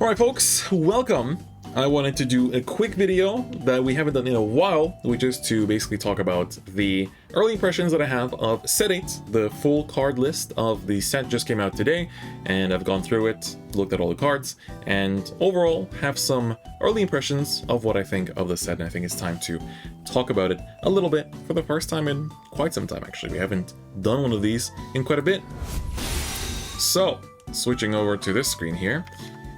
Alright folks, welcome! I wanted to do a quick video that we haven't done in a while, which is to basically talk about the early impressions that I have of Set 8. The full card list of the set just came out today, and I've gone through it, looked at all the cards, and overall have some early impressions of what I think of the set, and I think it's time to talk about it a little bit for the first time in quite some time actually. We haven't done one of these in quite a bit. So, switching over to this screen here,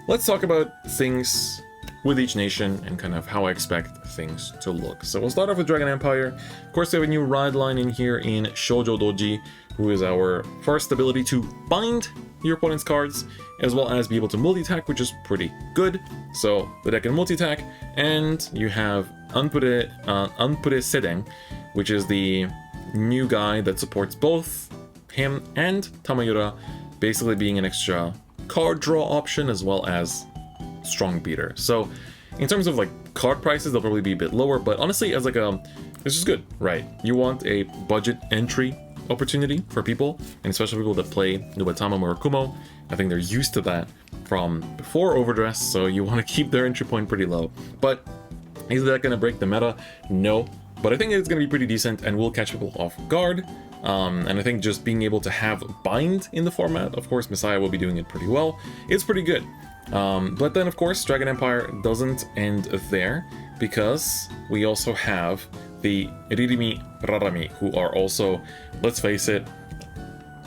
let's talk about things with each nation and kind of how I expect things to look. So we'll start off with Dragon Empire. Of course, we have a new ride line in here in Shoujo Doji, who is our first ability to bind your opponent's cards, as well as be able to multi-attack, which is pretty good. So the deck can multi-attack, and you have Anpure Sedeng, which is the new guy that supports both him and Tamayura, basically being an extra card draw option as well as strong beater. So in terms of like card prices, they'll probably be a bit lower, but honestly, as like it's just good, right? You want a budget entry opportunity for people, and especially people that play Nubatama Murakumo. I think they're used to that from before Overdress, so you want to keep their entry point pretty low. But is that going to break the meta? No, but I think it's going to be pretty decent and will catch people off guard. And I think just being able to have bind in the format, of course Messiah will be doing it pretty well, it's pretty good. But then of course Dragon Empire doesn't end there, because we also have the Ririmi Rarami, who are also, let's face it,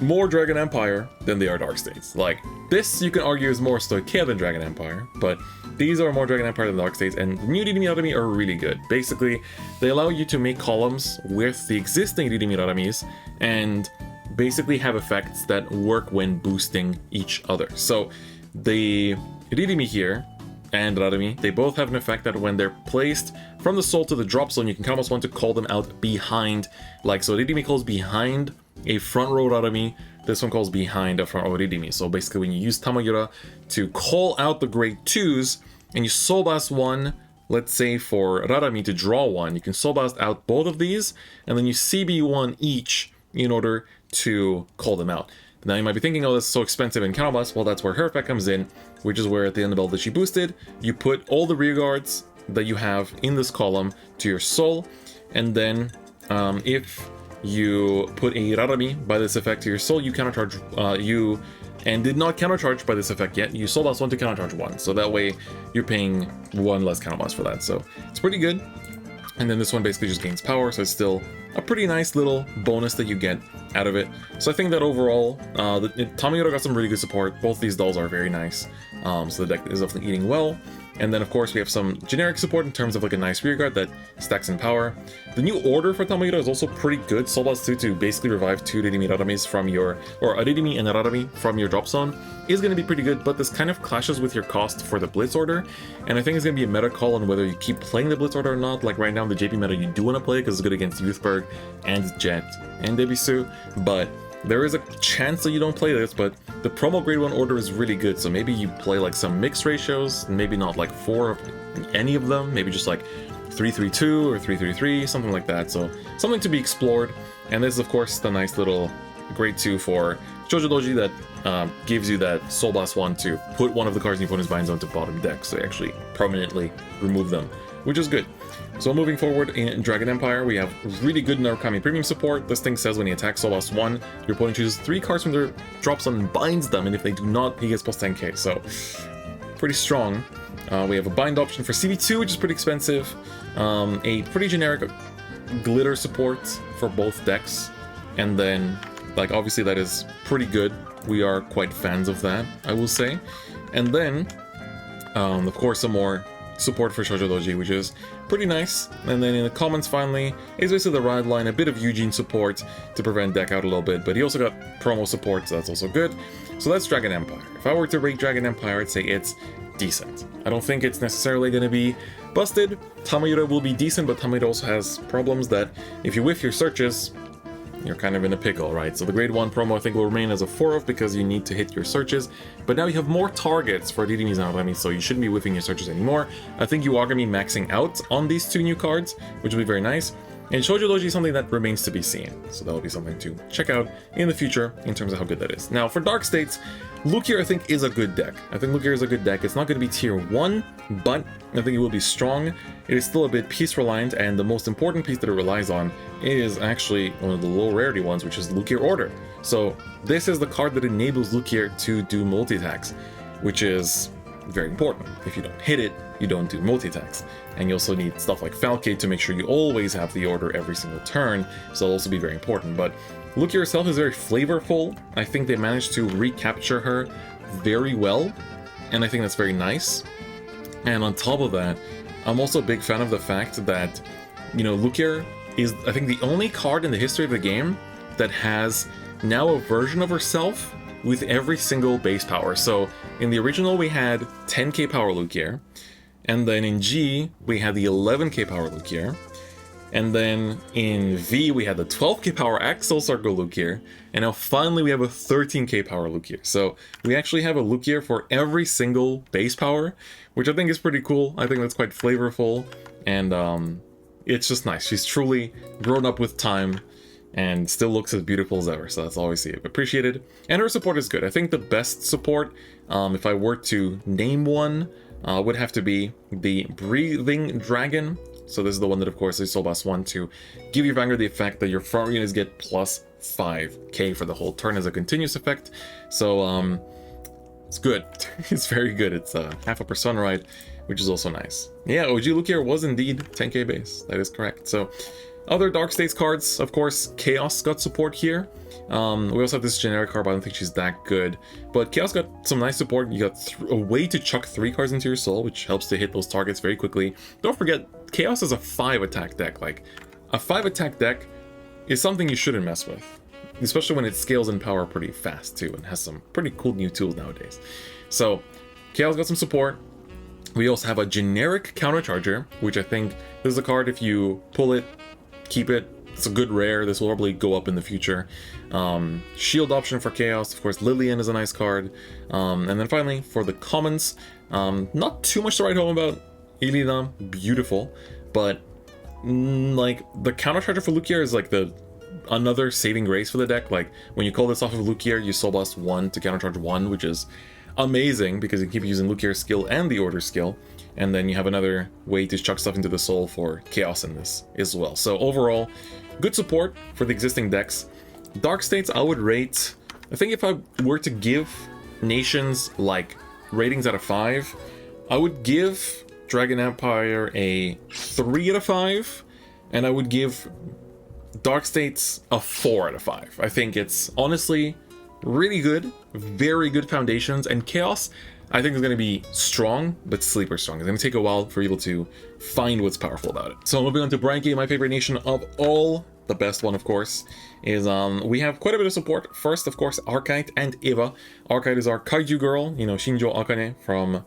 more Dragon Empire than they are Dark States. Like, this you can argue is more Stoicheia than Dragon Empire, but these are more Dragon Empire than Dark States, and the new Ririmi Rarami are really good. Basically, they allow you to make columns with the existing Ririmi Raramis, and basically have effects that work when boosting each other. So, the Ririmi here and Rarami, they both have an effect that when they're placed from the soul to the drop zone, you can almost want to call them out behind. Like, so Ririmi calls behind a front row Rarami, this one calls behind a front row Ririmi. So basically when you use Tamayura to call out the grade 2s, and you soul blast one, let's say for Rarami to draw one, you can soul blast out both of these, and then you CB one each in order to call them out. Now you might be thinking, oh, that's so expensive in counterblast. Well, that's where her effect comes in, which is where at the end of the build that she boosted, you put all the rear guards that you have in this column to your soul, and then if you put a Rarami by this effect to your soul, you countercharge and did not countercharge by this effect yet, you soul blast one to countercharge one. So that way you're paying one less counterblast for that. So it's pretty good. And then this one basically just gains power, so it's still a pretty nice little bonus that you get out of it. So I think that overall, Tamayura got some really good support. Both these dolls are very nice, so the deck is definitely eating well. And then of course we have some generic support in terms of like a nice rearguard that stacks in power. The new order for Tamayura is also pretty good. Soul Blast 2 to basically revive 2 Ririmi Raramis from your, or a Ririmi and a Rarami from your drop zone is going to be pretty good, but this kind of clashes with your cost for the Blitz order, and I think it's going to be a meta call on whether you keep playing the Blitz order or not. Like right now in the JP meta you do want to play because it's good against Youthberg and Jet and Debisu, but there is a chance that you don't play this, but the promo grade 1 order is really good, so maybe you play like some mixed ratios, maybe not like 4 of any of them, maybe just like 3-3-2 or 3-3-3, something like that. So something to be explored. And this is of course the nice little grade 2 for Shoujo Doji that gives you that Soul Blast 1 to put one of the cards in your opponent's bind zone to bottom deck, so you actually permanently remove them, which is good. So moving forward in Dragon Empire, we have really good Narukami premium support. This thing says when he attacks Soul Blast 1, your opponent chooses 3 cards from their drop zone and binds them, and if they do not, he gets plus 10k, so pretty strong. We have a bind option for CB2, which is pretty expensive. A pretty generic glitter support for both decks, and then like obviously that is pretty good. We are quite fans of that, I will say. And then of course some more support for Shoujo Doji, which is pretty nice. And then in the comments finally is basically the ride line, a bit of Eugene support to prevent deck out a little bit, but he also got promo support, so that's also good. So that's Dragon Empire. If I were to rate Dragon Empire, I'd say it's decent. I don't think it's necessarily going to be busted. Tamayura will be decent, but Tamayura also has problems that if you whiff your searches, you're kind of in a pickle, right? So the grade 1 promo I think will remain as a 4 of, because you need to hit your searches, but now you have more targets for Ririmis and Rarami, so you shouldn't be whiffing your searches anymore. I think you are going to be maxing out on these 2 new cards, which will be very nice. And Shoujo Doji is something that remains to be seen, so that will be something to check out in the future in terms of how good that is. Now for Dark States, Lukier, I think, is a good deck. I think Lukier is a good deck. It's not going to be tier 1, but I think it will be strong. It is still a bit piece reliant, and the most important piece that it relies on is actually one of the low rarity ones, which is Lukier Order. So this is the card that enables Lukier to do multi-attacks, which is very important. If you don't hit it, you don't do multi-attacks. And you also need stuff like Falcate to make sure you always have the order every single turn, so it'll also be very important. But Lukier herself is very flavorful. I think they managed to recapture her very well, and I think that's very nice. And on top of that, I'm also a big fan of the fact that, you know, Lukier is, I think, the only card in the history of the game that has now a version of herself with every single base power. So in the original we had 10k power Lukier, and then in G we had the 11k power Lukier, and then in V we had the 12k power Axel Circle Lukier, and now finally we have a 13k power Lukier. So we actually have a Lukier for every single base power, which I think is pretty cool. I think that's quite flavorful, and it's just nice. She's truly grown up with time and still looks as beautiful as ever, so that's always appreciated. And her support is good. I think the best support, if I were to name one, would have to be the Breathing Dragon. So this is the one that, of course, is Soul Blast 1 to give your Vanguard the effect that your front units get plus 5k for the whole turn as a continuous effect. So it's good. It's very good. It's half a Persona Ride, which is also nice. Yeah, OG Lukier was indeed 10k base. That is correct. So other Dark States cards, of course, Chaos got support here. We also have this generic card, but I don't think she's that good. But Chaos got some nice support. You got a way to chuck 3 cards into your soul, which helps to hit those targets very quickly. Don't forget, Chaos is a 5 attack deck. Like, a 5 attack deck is something you shouldn't mess with, especially when it scales in power pretty fast too, and has some pretty cool new tools nowadays. So Chaos got some support. We also have a generic countercharger, which I think this is a card, if you pull it, keep it. It's a good rare. This will probably go up in the future. Shield option for Chaos. Of course, Lillian is a nice card. And then finally, for the commons, not too much to write home about. Ilina, beautiful. But, like, the countercharger for Lukier is like another saving grace for the deck. Like, when you call this off of Lukier, you Soul Blast 1 to countercharge 1, which is amazing because you keep using Lukier's skill and the Order skill. And then you have another way to chuck stuff into the soul for Chaos in this as well. So overall, good support for the existing decks. Dark States, I would rate, I think if I were to give nations like ratings out of 5, I would give Dragon Empire a 3 out of 5, and I would give Dark States a 4 out of 5. I think it's honestly really good, very good foundations, and Chaos, I think it's going to be strong, but sleeper strong. It's going to take a while for people to find what's powerful about it. So moving on to Brandt Gate, my favorite nation of all, the best one, of course, is we have quite a bit of support. First, of course, Archite and Eva. Archite is our Kaiju girl, you know, Shinjo Akane from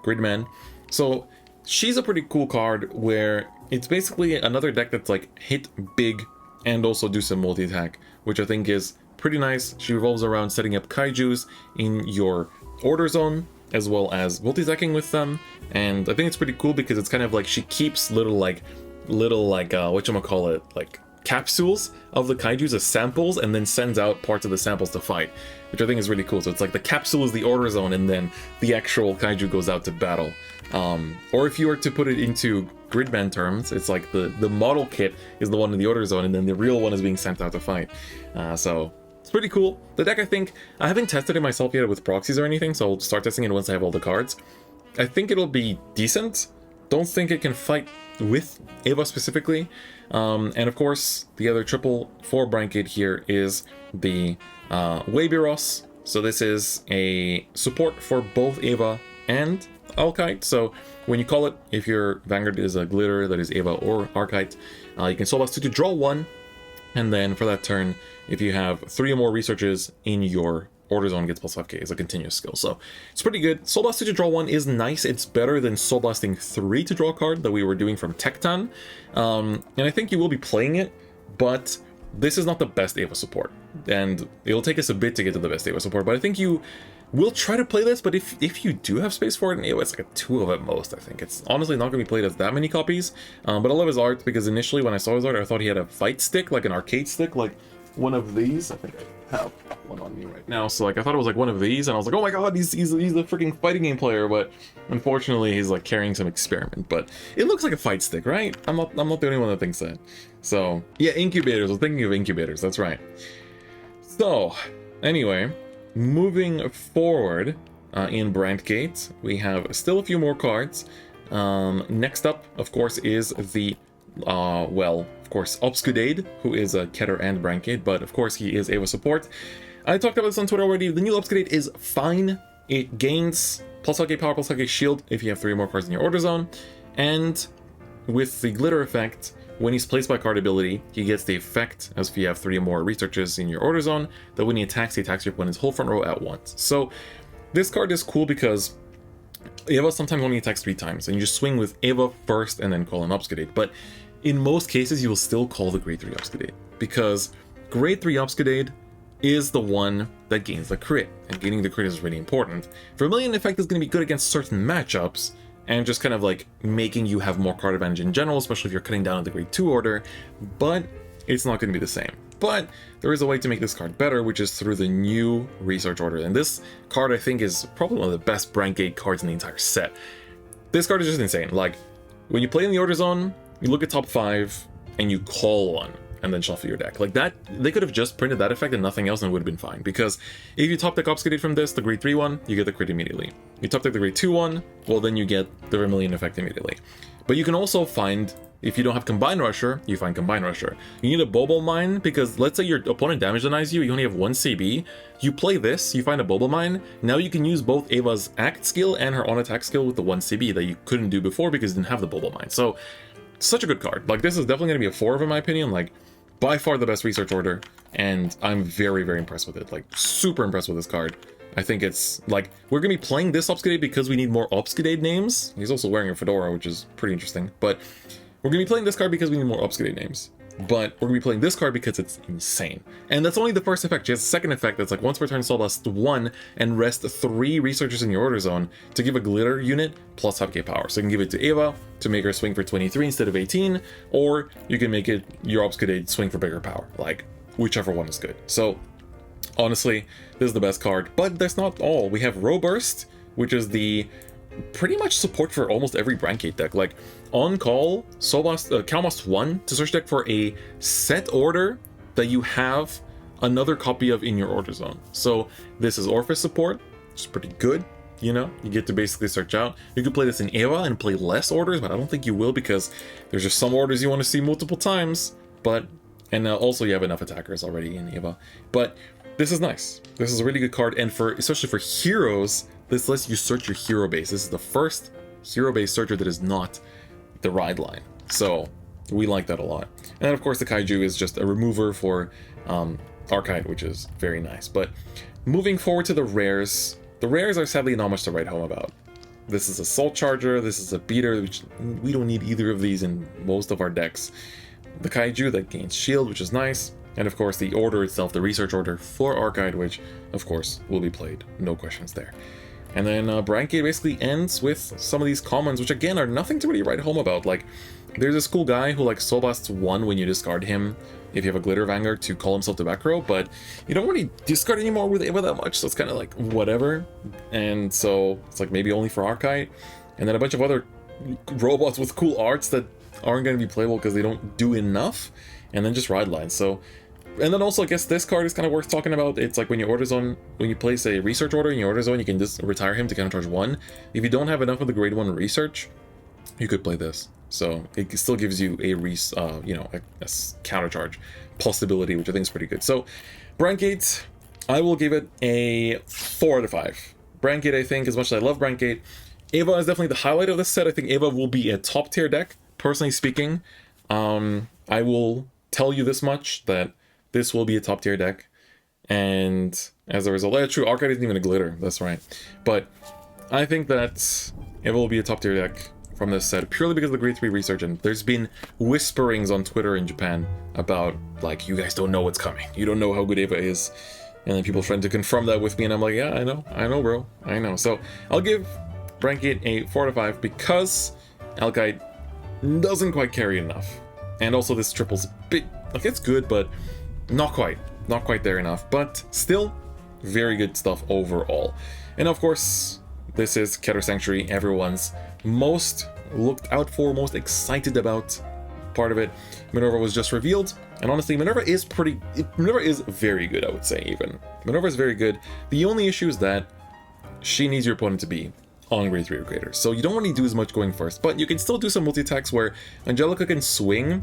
Gridman. So she's a pretty cool card where it's basically another deck that's like hit big and also do some multi-attack, which I think is pretty nice. She revolves around setting up Kaijus in your Order Zone, as well as multi-attacking with them, and I think it's pretty cool because it's kind of like she keeps little whatchamacallit, like capsules of the Kaijus as samples, and then sends out parts of the samples to fight, which I think is really cool. So it's like the capsule is the Order Zone, and then the actual Kaiju goes out to battle. Or if you were to put it into Gridman terms, it's like the model kit is the one in the Order Zone, and then the real one is being sent out to fight. So it's pretty cool. The deck, I think, I haven't tested it myself yet with proxies or anything, so I'll start testing it once I have all the cards. I think it'll be decent. Don't think it can fight with Eva specifically. And of course, the other triple for Brandt Gate here is the Weibiros. So this is a support for both Eva and Archite. So when you call it, if your Vanguard is a glitter that is Eva or Archite, you can Soul Blast 2 to draw 1. And then for that turn, if you have 3 or more researches in your Order Zone, gets plus 5k as a continuous skill. So it's pretty good. Soul Blast 2 to draw 1 is nice. It's better than Soul Blasting 3 to draw a card that we were doing from Tekton. And I think you will be playing it, but this is not the best Eva support. And it'll take us a bit to get to the best Eva support, but I think you will try to play this. But if you do have space for it in Eva, it's like a 2 of at most, I think. It's honestly not going to be played as that many copies. But I love his art because initially when I saw his art, I thought he had a fight stick, like an arcade stick, like one of these. I think I have one on me right now. So like I thought it was like one of these, and I was like, oh my god, he's a freaking fighting game player. But unfortunately, he's like carrying some experiment. But it looks like a fight stick, right? I'm not the only one that thinks that. So yeah, incubators. I was thinking of incubators. That's right. So anyway, moving forward in Brandt Gate, we have still a few more cards. Next up, of course, is the well, of course, Obscudade, who is a Ketter and Brandt Gate, but of course he is Ava support. I talked about this on Twitter already. The new Obscudade is fine. It gains plus Hellgate power, plus Hellgate shield if you have 3 more cards in your order zone, and with the glitter effect, when he's placed by card ability, he gets the effect as if you have 3 or more researches in your order zone, that when he attacks your opponent's whole front row at once. So this card is cool because Ava sometimes only attacks 3 times, and you just swing with Ava first and then call an Obscudade. But in most cases, you will still call the Grade 3 Obscudade, because Grade 3 Obscudade is the one that gains the crit, and gaining the crit is really important. Vermilion effect is going to be good against certain matchups, and just kind of like making you have more card advantage in general, especially if you're cutting down on the Grade 2 order, but it's not going to be the same. But there is a way to make this card better, which is through the new research order. And this card, I think, is probably one of the best Brandt Gate cards in the entire set. This card is just insane. Like, when you play in the order zone, you look at top 5, and you call one, and then shuffle your deck. Like that, they could have just printed that effect and nothing else and it would have been fine. Because if you top deck Obscudate from this, the Grade 3 one, you get the crit immediately. You top deck the Grade 2 one, well then you get the Vermilion effect immediately. But you can also find, if you don't have Combine Rusher, you find Combine Rusher. You need a Bobo Mine, because let's say your opponent damage denies you, you only have 1 CB. You play this, you find a Bobo Mine, now you can use both Ava's Act skill and her on-attack skill with the 1 CB that you couldn't do before because you didn't have the Bobo Mine. So, such a good card. Like, this is definitely going to be a 4 in my opinion, like, by far the best research order, and I'm very, very impressed with it. Like, super impressed with this card. I think it's, like, we're going to be playing this Obscudade because we need more Obscudade names. He's also wearing a fedora, which is pretty interesting, but we're going to be playing this card because we need more Obscudade names. But we're going to be playing this card because it's insane. And that's only the first effect. She has a second effect that's like, once per turn, Soul Blast 1 and rest 3 researchers in your order zone to give a glitter unit plus Hellgate power. So you can give it to Ava to make her swing for 23 instead of 18, or you can make it your Obscudade swing for bigger power. Like, whichever one is good. So, honestly, this is the best card. But that's not all. We have Rowburst, which is the pretty much support for almost every Brandt Gate deck. Like, on call, Calmast 1 to search deck for a set order that you have another copy of in your order zone. So this is Orphis support, which is pretty good, you know? You get to basically search out. You could play this in Ava and play less orders, but I don't think you will because there's just some orders you want to see multiple times. But, and also you have enough attackers already in Ava. But this is nice. This is a really good card, and for especially for heroes, this lets you search your hero base. This is the first hero base searcher that is not the ride line. So we like that a lot. And then of course the Kaiju is just a remover for Archite, which is very nice. But moving forward to the rares are sadly not much to write home about. This is a Salt Charger, this is a Beater, which we don't need either of these in most of our decks. The Kaiju that gains shield, which is nice. And of course the order itself, the research order for Archite, which of course will be played, no questions there. And then Brandt Gate basically ends with some of these commons, which again are nothing to really write home about. Like, there's this cool guy who like Soul Blasts 1 when you discard him if you have a Glitter Vanguard to call himself to back row, but you don't really discard anymore with Ava that much, so it's kind of like whatever. And so it's like maybe only for Archite. And then a bunch of other robots with cool arts that aren't going to be playable because they don't do enough, and then just ride lines. So, and then also I guess this card is kind of worth talking about. It's like when you place a research order in your order zone, you can just retire him to countercharge 1. If you don't have enough of the grade 1 research, you could play this. So it still gives you a countercharge possibility, which I think is pretty good. So Brandt Gate, I will give it a 4 out of 5. Brandt Gate, I think, as much as I love Brandt Gate, Ava is definitely the highlight of this set. I think Ava will be a top tier deck, personally speaking. I will tell you this much, that this will be a top tier deck, and as a result, true, Archite isn't even a glitter, that's right. But I think that Ava will be a top tier deck from this set purely because of the grade 3 research, and there's been whisperings on Twitter in Japan about, like, you guys don't know what's coming, you don't know how good Ava is, and then people trying to confirm that with me, and I'm like, yeah, I know bro, I know. So I'll give Brandt Gate a 4 out of 5 because Alkite doesn't quite carry enough. And also this triple's a bit, like, it's good, but not quite there enough, but still very good stuff overall. And of course, this is Ketter Sanctuary, everyone's most looked out for, most excited about part of it. Minerva was just revealed, and honestly, Minerva is very good, I would say. Even Minerva is very good. The only issue is that she needs your opponent to be on grade 3 or greater, so you don't really do as much going first, but you can still do some multi-attacks where Angelica can swing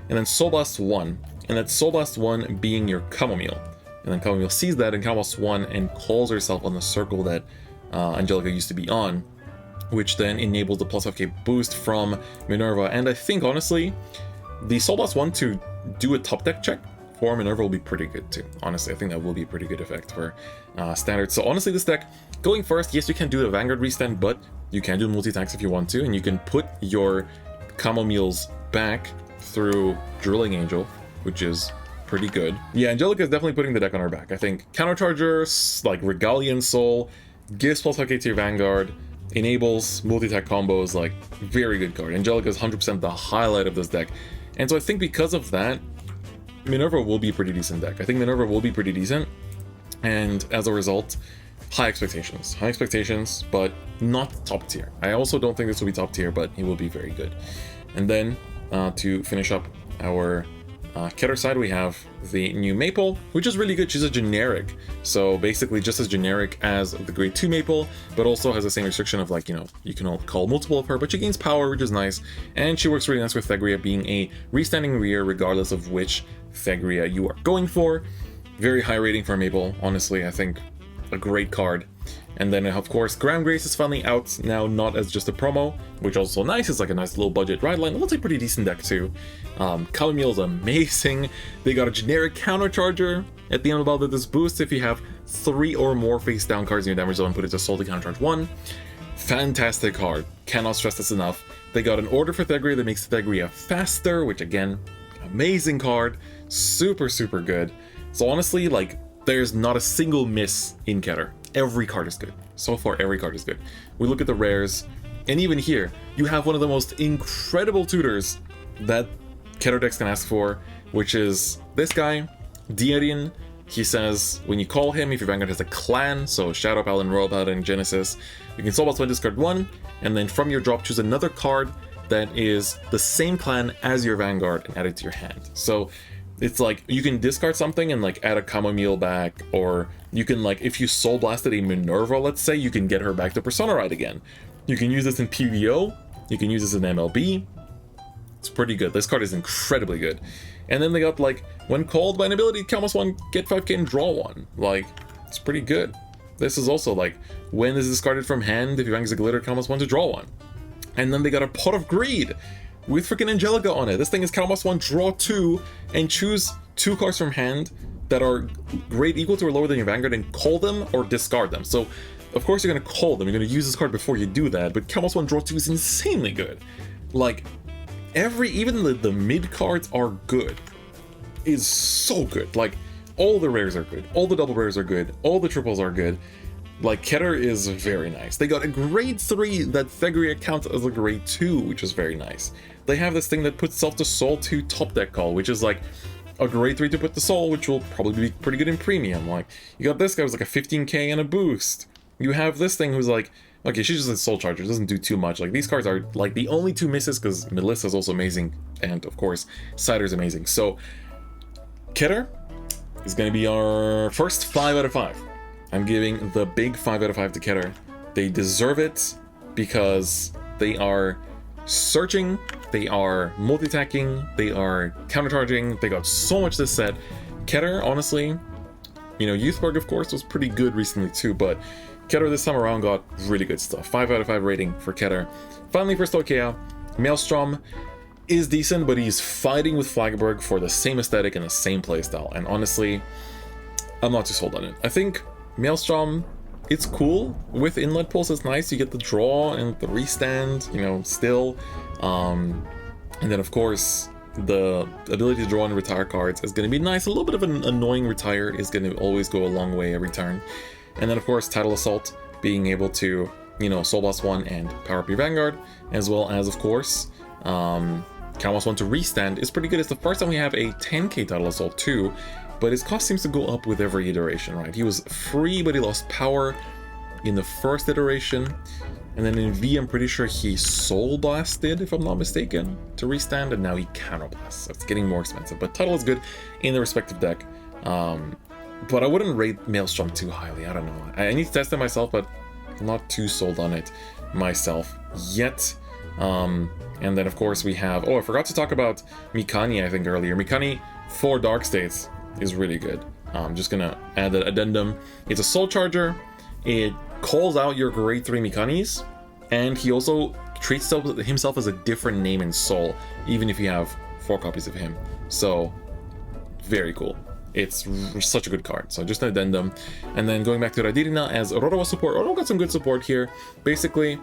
and then Soul Blast 1, and that Soul Blast 1 being your Chamomile, and then Chamomile sees that and Chamomile 1 and calls herself on the circle that Angelica used to be on, which then enables the plus 5k boost from Minerva. And I think honestly the Soul Blast 1 to do a top deck check for Minerva will be pretty good too. Honestly, I think that will be a pretty good effect for standard. So honestly, this deck, going first, yes, you can do the Vanguard restand, but you can do multi-attacks if you want to, and you can put your Chamomiles back through Drilling Angel, which is pretty good. Yeah, Angelica is definitely putting the deck on her back. I think Countercharger, like Regalian Soul, gives plus 5k to your Vanguard, enables multi-attack combos, like very good card. Angelica is 100% the highlight of this deck. And so I think because of that, Minerva will be a pretty decent deck. I think Minerva will be pretty decent, and as a result, high expectations, but not top tier. I also don't think this will be top tier, but it will be very good. And then to finish up our Ketter side, we have the new Maple, which is really good. She's a generic, so basically just as generic as the grade 2 Maple, but also has the same restriction of, like, you know, you can call multiple of her, but she gains power, which is nice, and she works really nice with Thegria being a restanding rear regardless of which Thegria you are going for. Very high rating for Maple, honestly. I think a great card. And then of course Graham Grace is finally out now, not as just a promo, which also nice. It's like a nice little budget ride line. It looks like a pretty decent deck too. Chamomile is amazing. They got a generic countercharger at the end of the battle. This boost if you have 3 or more face down cards in your damage zone, put it to soul to countercharge 1. Fantastic card. Cannot stress this enough. They got an order for Thegria that makes Thegria faster, which again, amazing card. Super good. So honestly, like, there's not a single miss in Ketter. Every card is good. So far, every card is good. We look at the rares, and even here, you have one of the most incredible tutors that Ketter decks can ask for, which is this guy, Diarian. He says, when you call him, if your Vanguard has a clan, so Shadow Paladin, Royal Paladin, Genesis, you can Soul Blast 1, discard 1, and then from your drop, choose another card that is the same clan as your Vanguard and add it to your hand. So it's like you can discard something and like add a Chamomile back, or you can, like, if you Soul Blasted a Minerva, let's say, you can get her back to Persona Ride again. You can use this in PVO, you can use this in MLB. It's pretty good. This card is incredibly good. And then they got, like, when called by an ability, Kalmas 1, get 5k and draw 1. Like, it's pretty good. This is also like, when is discarded from hand, if you bangs a glitter, Kalmas 1 to draw 1. And then they got a Pot of Greed with freaking Angelica on it. This thing is Kalmas 1, draw 2, and choose 2 cards from hand that are grade equal to or lower than your Vanguard and call them or discard them. So, of course, you're going to call them. You're going to use this card before you do that, but Kalmas 1, draw 2 is insanely good. Like, even the mid cards are good. Is so good. Like, all the rares are good. All the double rares are good. All the triples are good. Like, Ketter is very nice. They got a grade 3 that Thegria counts as a grade 2, which is very nice. They have this thing that puts Self to Soul to top deck call, which is like a grade 3 to put the Soul, which will probably be pretty good in premium. Like, you got this guy who's like a 15k and a boost. You have this thing who's like, okay, she's just a Soul Charger, doesn't do too much. Like, these cards are like the only 2 misses, because Melissa's also amazing, and of course, Cider's amazing. So, Ketter is going to be our first 5 out of 5. I'm giving the big 5 out of 5 to Ketter. They deserve it because they are searching, they are multi-attacking, they are countercharging, they got so much this set. Ketter, honestly, you know, Youthberg, of course, was pretty good recently too, but Ketter this time around got really good stuff. 5 out of 5 rating for Ketter. Finally, for Stoicheia, Maelstrom is decent, but he's fighting with Flagberg for the same aesthetic and the same playstyle, and honestly, I'm not too sold on it. I think Maelstrom, it's cool with Inlet Pulse, it's nice, you get the draw and the restand, you know, still. And then of course, the ability to draw and retire cards is going to be nice. A little bit of an annoying retire is going to always go a long way every turn. And then of course, Tidal Assault, being able to, you know, Soul Blast 1 and power up your Vanguard, as well as, of course, Kalmas 1 to restand is pretty good. It's the first time we have a 10k Tidal Assault too, but his cost seems to go up with every iteration, right? He was free, but he lost power in the first iteration, and then in V, I'm pretty sure he Soul Blasted, if I'm not mistaken, to restand, and now he Counterblast, so it's getting more expensive, but Tuttle is good in the respective deck. But I wouldn't rate Maelstrom too highly, I don't know. I need to test it myself, but I'm not too sold on it myself yet. And then of course we have, oh, I forgot to talk about Mikani, I think, earlier. Mikani for Dark States is really good. I'm just gonna add an addendum. It's a Soul Charger, it calls out your grade 3 Mikanis, and he also treats himself as a different name in Soul, even if you have 4 copies of him. So, very cool. It's such a good card, so just an addendum. And then going back to Radirina as Rorowa support. Rorowa got some good support here. Basically,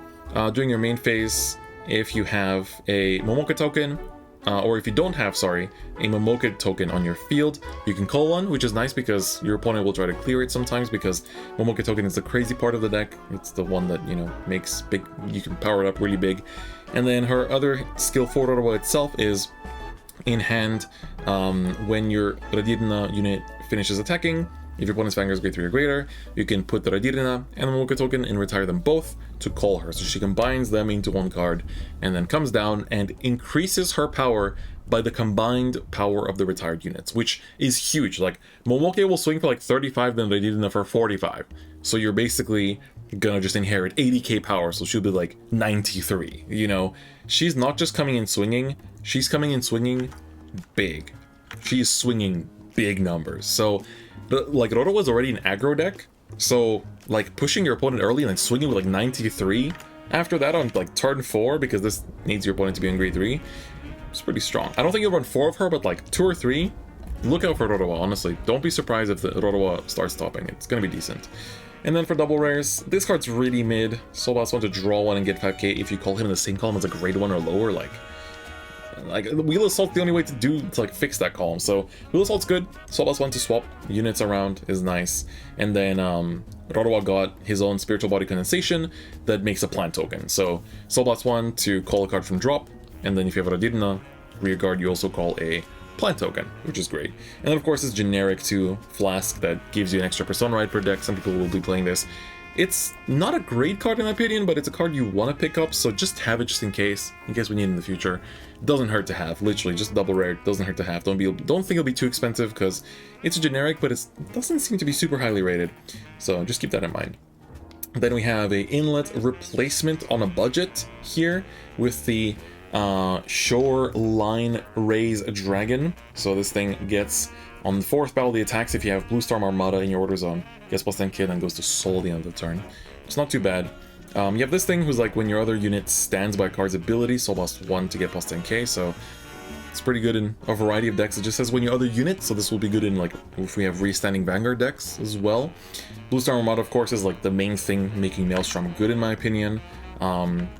during your main phase, if you have a Momoka token, or if you don't have, sorry, a Momoka token on your field, you can call one, which is nice because your opponent will try to clear it sometimes, because Momoka token is the crazy part of the deck. It's the one that, you know, makes big, you can power it up really big. And then her other skill for Rorowa itself is in hand when your Radirina unit finishes attacking. If your opponent's Vanguard is grade 3 or greater, you can put the Radirina and the Momoka token and retire them both to call her. So she combines them into one card and then comes down and increases her power by the combined power of the retired units, which is huge. Like, Momoka will swing for like 35, then Radirina for 45. So you're basically gonna just inherit 80k power, so she'll be like 93, you know? She's not just coming in swinging, she's coming in swinging big. She's swinging big numbers. So, like, Roro was already an aggro deck, so, like, pushing your opponent early and then swinging with like 93 after that on like turn 4, because this needs your opponent to be in grade 3, it's pretty strong. I don't think you'll run 4 of her, but like 2 or 3, look out for Rorowa, honestly. Don't be surprised if the Rorowa starts topping. It's gonna be decent. And then for double rares, this card's really mid. Soul Blast 1 to draw 1 and get 5k if you call him in the same column as a grade 1 or lower, like Wheel Assault's the only way to like fix that column. So Wheel Assault's good. Soul Blast 1 to swap units around is nice. And then Rorowa got his own Spiritual Body Condensation that makes a plant token. So Soul Blast 1 to call a card from drop, and then if you have a Radirina rearguard, you also call a plant token, which is great. And then of course it's generic to Flask that gives you an extra Persona Ride per deck. Some people will be playing this. It's not a great card in my opinion, but it's a card you want to pick up, so just have it just in case we need it in the future. It doesn't hurt to have, literally, just double rare, doesn't hurt to have. Don't think it'll be too expensive, because it's a generic, but it doesn't seem to be super highly rated. So just keep that in mind. Then we have a inlet replacement on a budget here with the Shoreline Raise Dragon. So this thing gets, on the 4th battle, the attacks if you have Blue Storm Armada in your order zone, gets plus 10k, then goes to Soul at the end of the turn. It's not too bad. You have this thing who's like when your other unit stands by a card's ability, Soul Blast 1 to get plus 10k, so it's pretty good in a variety of decks. It just says when your other unit, so this will be good in like if we have restanding Vanguard decks as well. Blue Storm Armada, of course, is like the main thing making Maelstrom good in my opinion,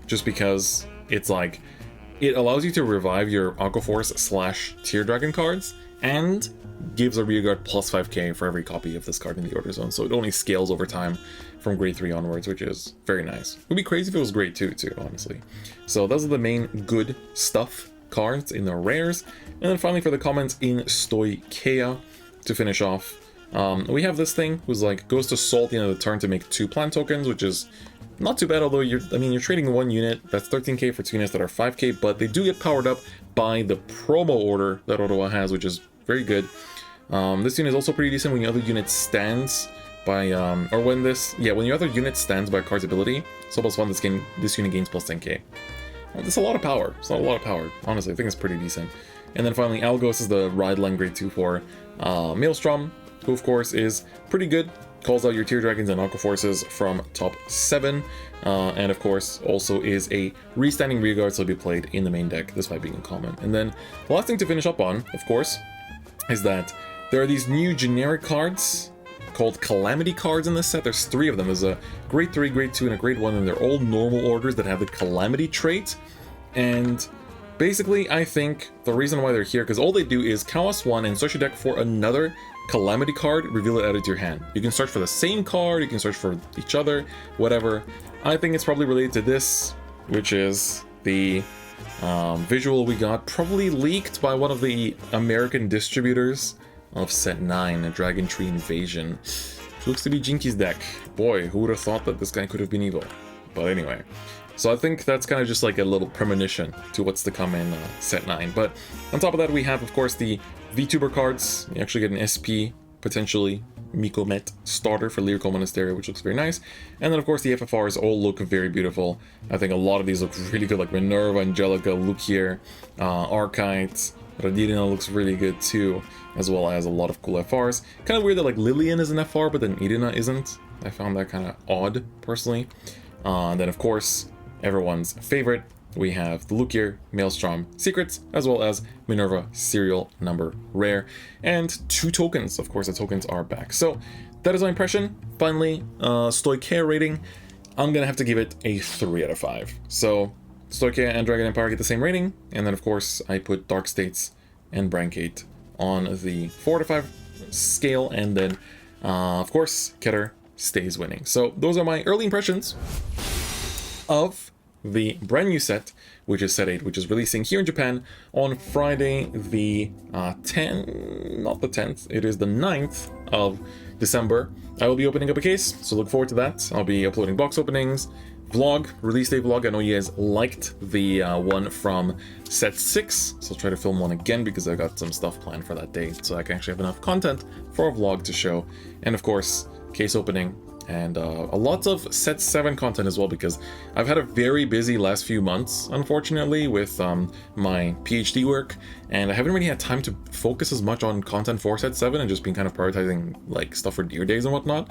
just because it's like, it allows you to revive your Aquaforce / Tear Dragon cards, and gives a rearguard plus 5k for every copy of this card in the order zone, so it only scales over time from grade 3 onwards, which is very nice. It would be crazy if it was grade 2 too, honestly. So those are the main good stuff cards in the rares. And then finally for the comments in Stoicheia, to finish off, we have this thing who's like goes to Soul at the end of the turn to make 2 plant tokens, which is not too bad, although you're trading 1 unit, that's 13k for 2 units that are 5k, but they do get powered up by the promo order that Rorowa has, which is very good. This unit is also pretty decent when your other unit stands by, when your other unit stands by a card's ability. Soul Blast 1, this unit gains plus 10k. Well, that's a lot of power. It's not a lot of power, honestly. I think it's pretty decent. And then finally, Algos is the Ride Line grade 2 for Maelstrom, who of course is pretty good. Calls out your Tear Dragons and Aqua Forces from top 7, and of course also is a restanding rearguard, so it'll be played in the main deck, despite being uncommon. And then the last thing to finish up on, of course, is that there are these new generic cards called Calamity cards in this set. There's 3 of them. There's a grade 3, grade 2, and a grade 1, and they're all normal orders that have the Calamity trait. And basically, I think the reason why they're here, because all they do is Chaos 1 and search your deck for another Calamity card, reveal it, add it to your hand. You can search for the same card, you can search for each other, whatever. I think it's probably related to this, which is the visual we got, probably leaked by one of the American distributors of set 9, a Dragon Tree Invasion, which looks to be Jinki's deck. Boy, who would have thought that this guy could have been evil? But anyway, so I think that's kind of just like a little premonition to what's to come in set 9. But on top of that, we have, of course, the VTuber cards. You actually get an SP, potentially Mikomet starter for Lyrical Monastery, which looks very nice. And then, of course, the FFRs all look very beautiful. I think a lot of these look really good, like Minerva, Angelica, Lukier, Archite, Radirina looks really good too, as well as a lot of cool FRs. Kind of weird that like Lillian is an FR, but then Irina isn't. I found that kind of odd, personally. And then, of course, everyone's favorite, we have the Lukier, Maelstrom Secrets, as well as Minerva Serial Number Rare, and 2 tokens. Of course, the tokens are back. So that is my impression. Finally, Stoicheia rating, I'm gonna have to give it a 3 out of 5. So Stoicheia and Dragon Empire get the same rating, and then of course I put Dark States and Brandt Gate on the 4 out of 5 scale, and then of course Ketter stays winning. So those are my early impressions of the brand new set, which is set 8, which is releasing here in Japan on Friday the 10th, not the 10th, it is the 9th of December. I will be opening up a case, so look forward to that. I'll be uploading box openings, vlog, release day vlog. I know you guys liked the one from set 6, so I'll try to film one again because I got some stuff planned for that day, so I can actually have enough content for a vlog to show. And of course, case opening, and a lot of set 7 content as well, because I've had a very busy last few months, unfortunately, with my PhD work, and I haven't really had time to focus as much on content for set 7 and just been kind of prioritizing like stuff for Dear Days and whatnot.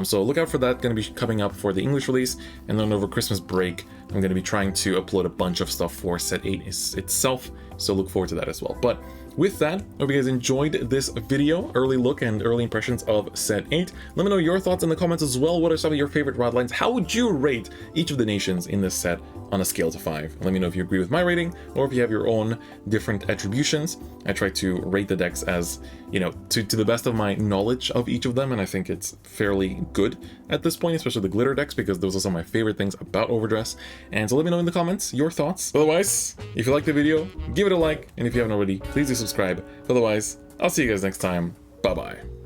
So look out for that, going to be coming up for the English release, and then over Christmas break I'm going to be trying to upload a bunch of stuff for set 8 itself, so look forward to that as well. But with that, I hope you guys enjoyed this video, early look and early impressions of set 8. Let me know your thoughts in the comments as well. What are some of your favorite rod lines? How would you rate each of the nations in this set on a scale to 5? Let me know if you agree with my rating or if you have your own different attributions. I try to rate the decks as, you know, to the best of my knowledge of each of them, and I think it's fairly good at this point, especially the glitter decks, because those are some of my favorite things about Overdress. And so let me know in the comments your thoughts. Otherwise, if you liked the video, give it a like, and if you haven't already, please do subscribe. Otherwise, I'll see you guys next time. Bye-bye.